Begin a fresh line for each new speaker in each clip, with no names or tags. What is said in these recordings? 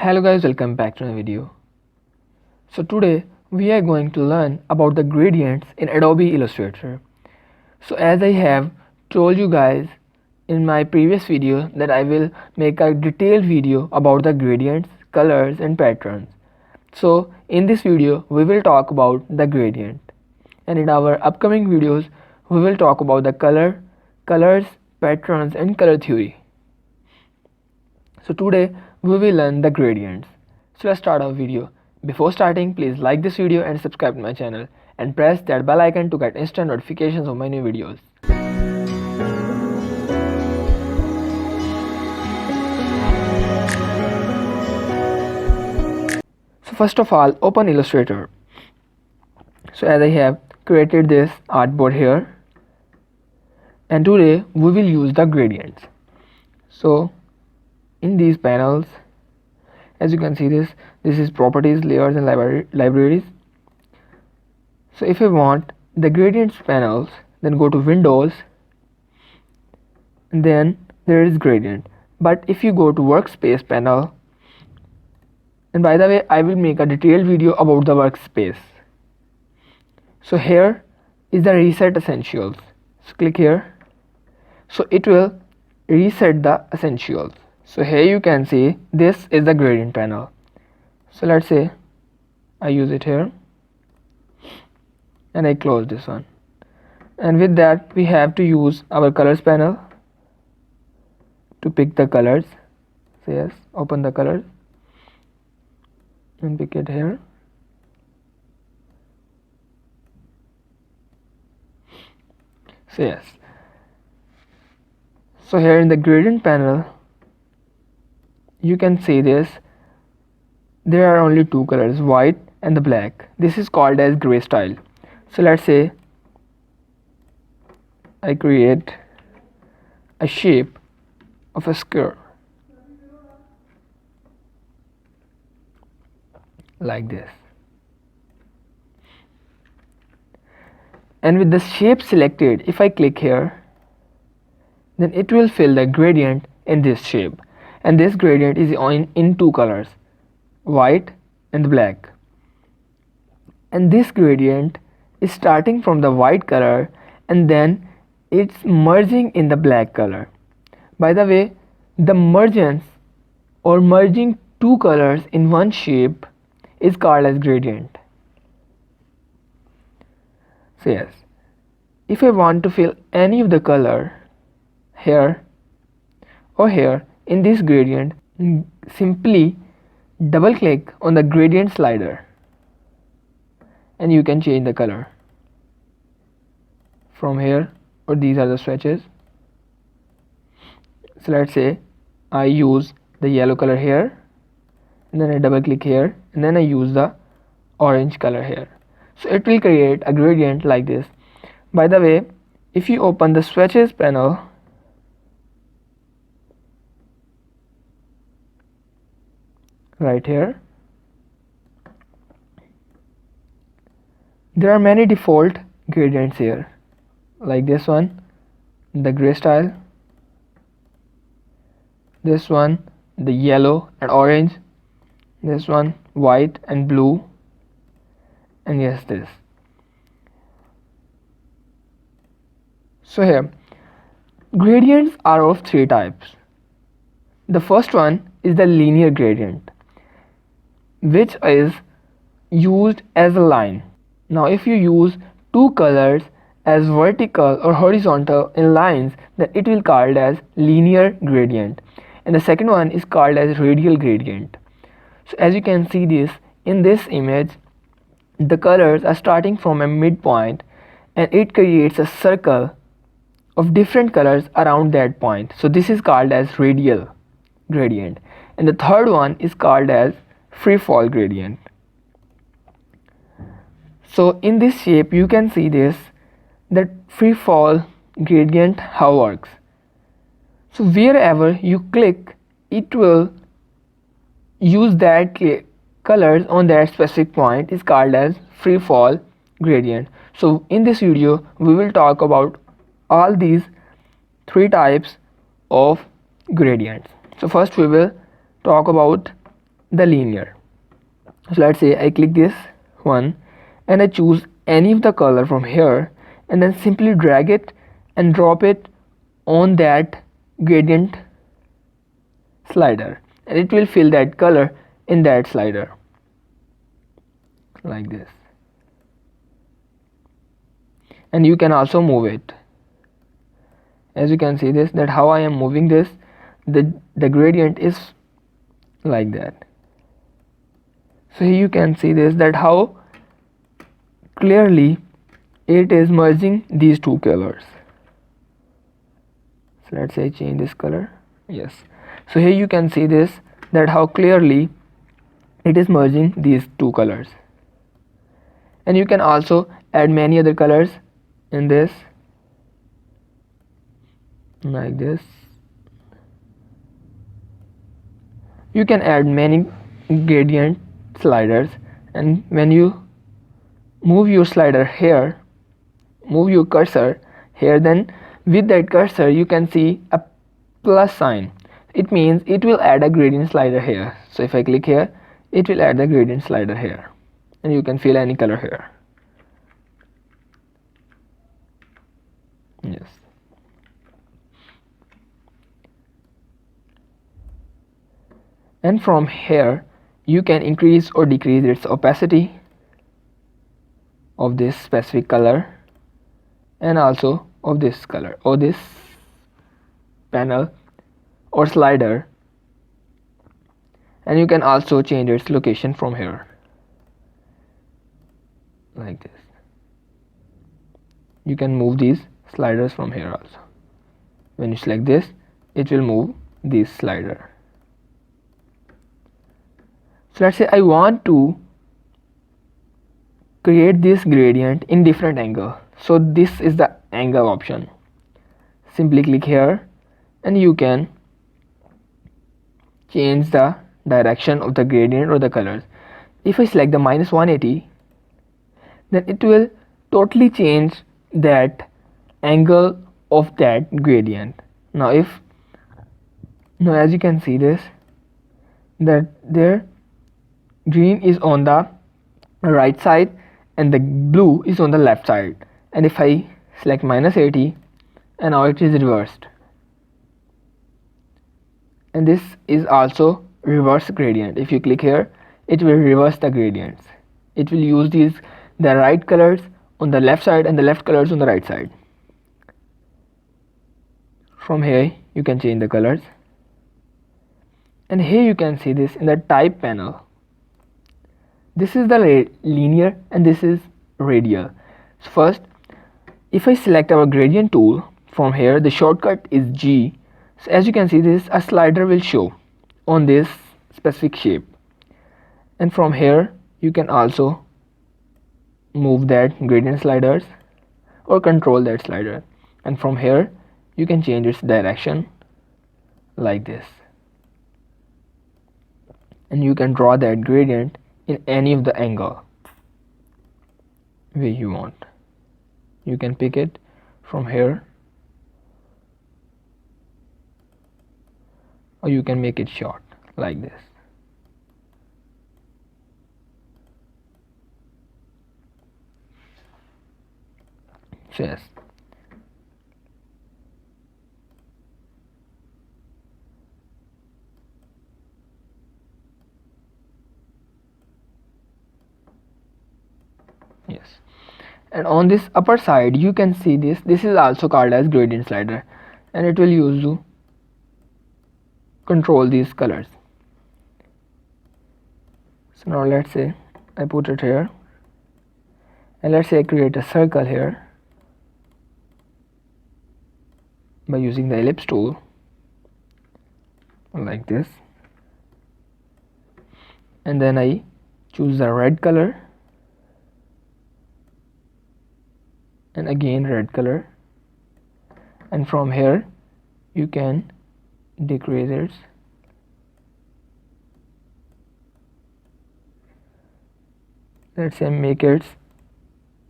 Hello guys, welcome back to my video. So today we are going to learn about the gradients in Adobe Illustrator. So as I have told you guys in my previous video that I will make a detailed video about the gradients, colors and patterns. So in this video we will talk about the gradient, and in our upcoming videos we will talk about the colors, patterns and color theory. So today we will learn the gradients. So let's start our video. Before starting, please like this video and subscribe to my channel and press that bell icon to get instant notifications of my new videos. So first of all, open Illustrator. So as I have created this artboard here, and today we will use the gradients. So in these panels, as you can see, this is properties, layers and libraries. So if you want the gradients panels, then go to Windows and then there is gradient. But if you go to workspace panel, and by the way I will make a detailed video about the workspace. So here is the reset essentials. So click here. So it will reset the essentials. So here you can see this is the gradient panel. So let's say I use it here and I close this one, and with that we have to use our colors panel to pick the colors. So yes, open the colors and pick it here. So yes, so here in the gradient panel you can see this, there are only two colors, white and the black. This is called as gray style. So let's say I create a shape of a square like this, and with the shape selected, if I click here, then it will fill the gradient in this shape, and this gradient is in two colors, white and black, and this gradient is starting from the white color and then it's merging in the black color. By the way, the mergence or merging two colors in one shape is called as gradient. So yes, if I want to fill any of the color here or here in this gradient, simply double click on the gradient slider and you can change the color from here, or these are the swatches. So let's say I use the yellow color here and then I double click here and then I use the orange color here. So it will create a gradient like this. By the way, if you open the swatches panel, right here, there are many default gradients here, like this one, the gray style, this one, the yellow and orange, this one, white and blue, and yes, this. So here, gradients are of three types. The first one is the linear gradient, which is used as a line. Now if you use two colors as vertical or horizontal in lines, then it will called as linear gradient, and the second one is called as radial gradient. So as you can see this in this image, the colors are starting from a midpoint and it creates a circle of different colors around that point. So this is called as radial gradient, and the third one is called as free fall gradient. So in this shape you can see this, that free fall gradient how works. So wherever you click, it will use that colors on that specific point is called as free fall gradient. So in this video we will talk about all these three types of gradients. So first we will talk about the linear. So let's say I click this one and I choose any of the color from here and then simply drag it and drop it on that gradient slider, and it will fill that color in that slider like this. And you can also move it. As you can see this, that how I am moving this, the gradient is like that. So here you can see this, that how clearly it is merging these two colors. So let's say change this color. Yes. So here you can see this, that how clearly it is merging these two colors. And you can also add many other colors in this like this. You can add many gradient sliders, and when you move your slider here, move your cursor here, then with that cursor you can see a plus sign. It means it will add a gradient slider here. So if I click here, it will add the gradient slider here, and you can fill any color here. Yes. And from here you can increase or decrease its opacity of this specific color and also of this color or this panel or slider, and you can also change its location from here like this. You can move these sliders from here also. When you select this, it will move this slider. So let's say I want to create this gradient in different angle. So this is the angle option. Simply click here and you can change the direction of the gradient or the colors. If I select the -180, then it will totally change that angle of that gradient. Now as you can see this, that there green is on the right side and the blue is on the left side, and if I select -80, and now it is reversed, and this is also reverse gradient. If you click here, it will reverse the gradients. It will use the right colors on the left side and the left colors on the right side. From here you can change the colors, and here you can see this in the type panel. This is the linear and this is radial. So first, if I select our gradient tool, from here the shortcut is G. So as you can see this, a slider will show on this specific shape, and from here you can also move that gradient sliders or control that slider, and from here you can change its direction like this, and you can draw that gradient in any of the angle way you want. You can pick it from here, or you can make it short like this. So yes. Yes. And on this upper side you can see this is also called as gradient slider, and it will use to control these colors. So now let's say I put it here, and let's say I create a circle here by using the ellipse tool like this, and then I choose the red color and again red color, and from here you can decrease it. Let's say make its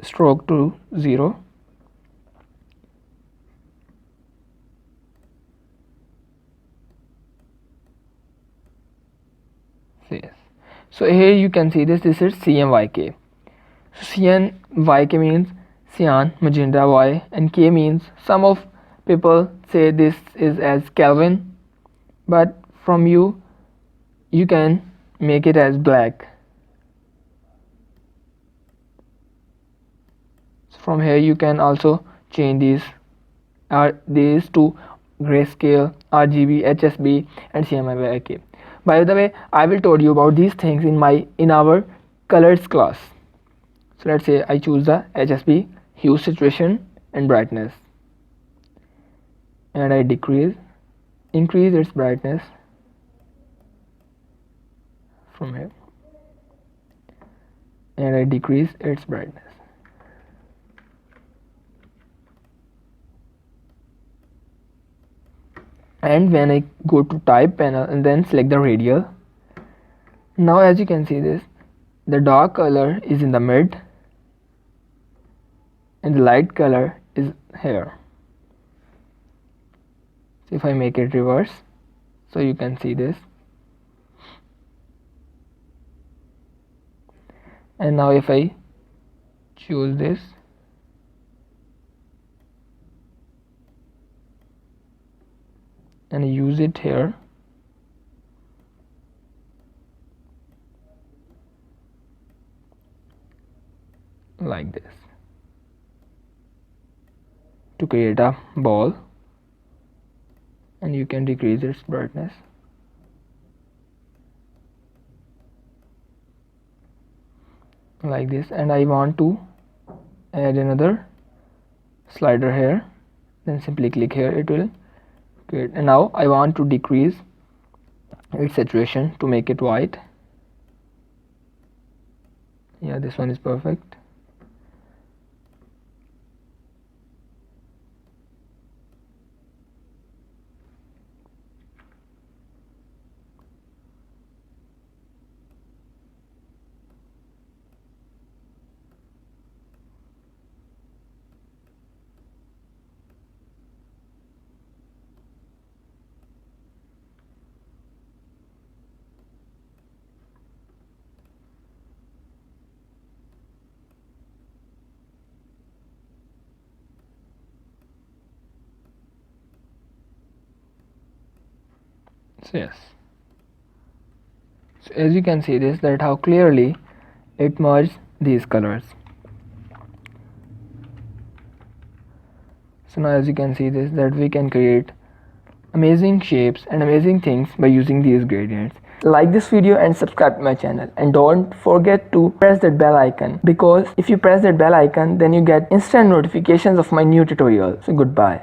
stroke to 0, So yes. So here you can see this is CMYK. So CNYK means cyan, magenta, Y, and K means some of people say this is as Kelvin, but from you can make it as black. So from here you can also change these to grayscale, RGB, HSB, and CMYK. By the way, I will tell you about these things in our colors class. So let's say I choose the HSB, hue, saturation, and brightness, and I increase its brightness from here, and I decrease its brightness. And when I go to type panel and then select the radial, now as you can see this, the dark color is in the mid and the light color is here. So if I make it reverse, so you can see this, and now if I choose this, and use it here, like this, to create a ball, and you can decrease its brightness like this, and I want to add another slider here, then simply click here, it will create. And now I want to decrease its saturation to make it white. Yeah, this one is perfect. So yes, so as you can see this, that how clearly it merged these colors. So now as you can see this, that we can create amazing shapes and amazing things by using these gradients. Like this video and subscribe to my channel, and don't forget to press that bell icon, because if you press that bell icon then you get instant notifications of my new tutorial. So goodbye.